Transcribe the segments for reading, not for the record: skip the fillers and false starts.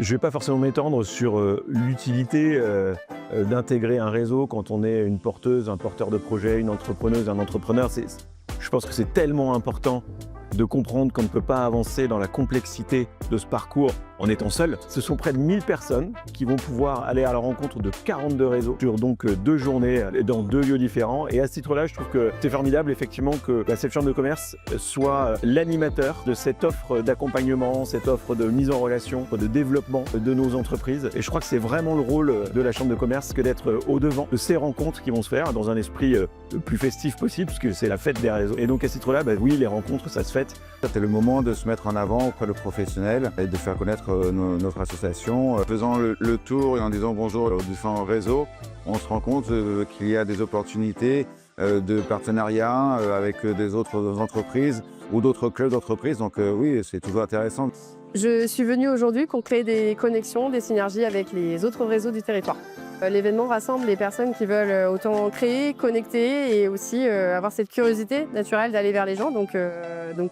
Je ne vais pas forcément m'étendre sur l'utilité d'intégrer un réseau quand on est une porteuse, un porteur de projet, une entrepreneuse, un entrepreneur. Je pense que c'est tellement important de comprendre qu'on ne peut pas avancer dans la complexité de ce parcours en étant seul. Ce sont près de 1000 personnes qui vont pouvoir aller à la rencontre de 42 réseaux sur donc 2 journées dans 2 lieux différents. Et à ce titre-là, je trouve que c'est formidable effectivement que cette chambre de commerce soit l'animateur de cette offre d'accompagnement, cette offre de mise en relation, de développement de nos entreprises. Et je crois que c'est vraiment le rôle de la chambre de commerce que d'être au-devant de ces rencontres qui vont se faire dans un esprit le plus festif possible, parce que c'est la fête des réseaux. Et donc à ce titre-là, oui, les rencontres, ça se fait. C'est le moment de se mettre en avant auprès de professionnels et de faire connaître notre association. En faisant le tour et en disant bonjour aux différents réseaux, on se rend compte qu'il y a des opportunités de partenariat avec des autres entreprises ou d'autres clubs d'entreprises. Donc oui, c'est toujours intéressant. Je suis venue aujourd'hui pour créer des connexions, des synergies avec les autres réseaux du territoire. L'événement rassemble les personnes qui veulent autant créer, connecter et aussi avoir cette curiosité naturelle d'aller vers les gens, donc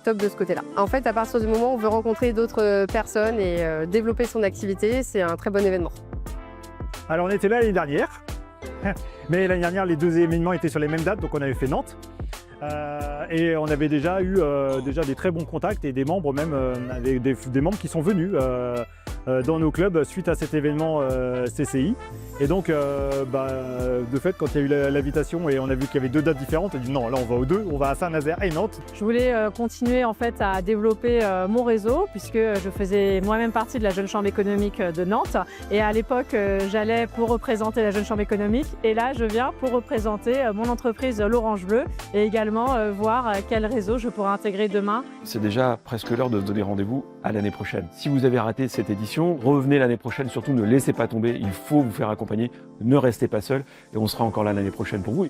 top de ce côté-là. En fait, à partir du moment où on veut rencontrer d'autres personnes et développer son activité, c'est un très bon événement. Alors on était là l'année dernière, mais l'année dernière les 2 événements étaient sur les mêmes dates, donc on avait fait Nantes. Et on avait déjà eu des très bons contacts et des membres même, des membres qui sont venus dans nos clubs suite à cet événement CCI. Et donc, de fait, quand il y a eu l'invitation et on a vu qu'il y avait 2 dates différentes, on a dit non, là on va aux 2, on va à Saint-Nazaire et Nantes. Je voulais continuer en fait à développer mon réseau puisque je faisais moi-même partie de la Jeune Chambre économique de Nantes. Et à l'époque, j'allais pour représenter la Jeune Chambre économique et là, je viens pour représenter mon entreprise l'Orange Bleu et également voir quel réseau je pourrais intégrer demain. C'est déjà presque l'heure de se donner rendez-vous à l'année prochaine. Si vous avez raté cette édition, revenez l'année prochaine. Surtout, ne laissez pas tomber. Il faut vous faire accompagner. Ne restez pas seul et on sera encore là l'année prochaine pour vous.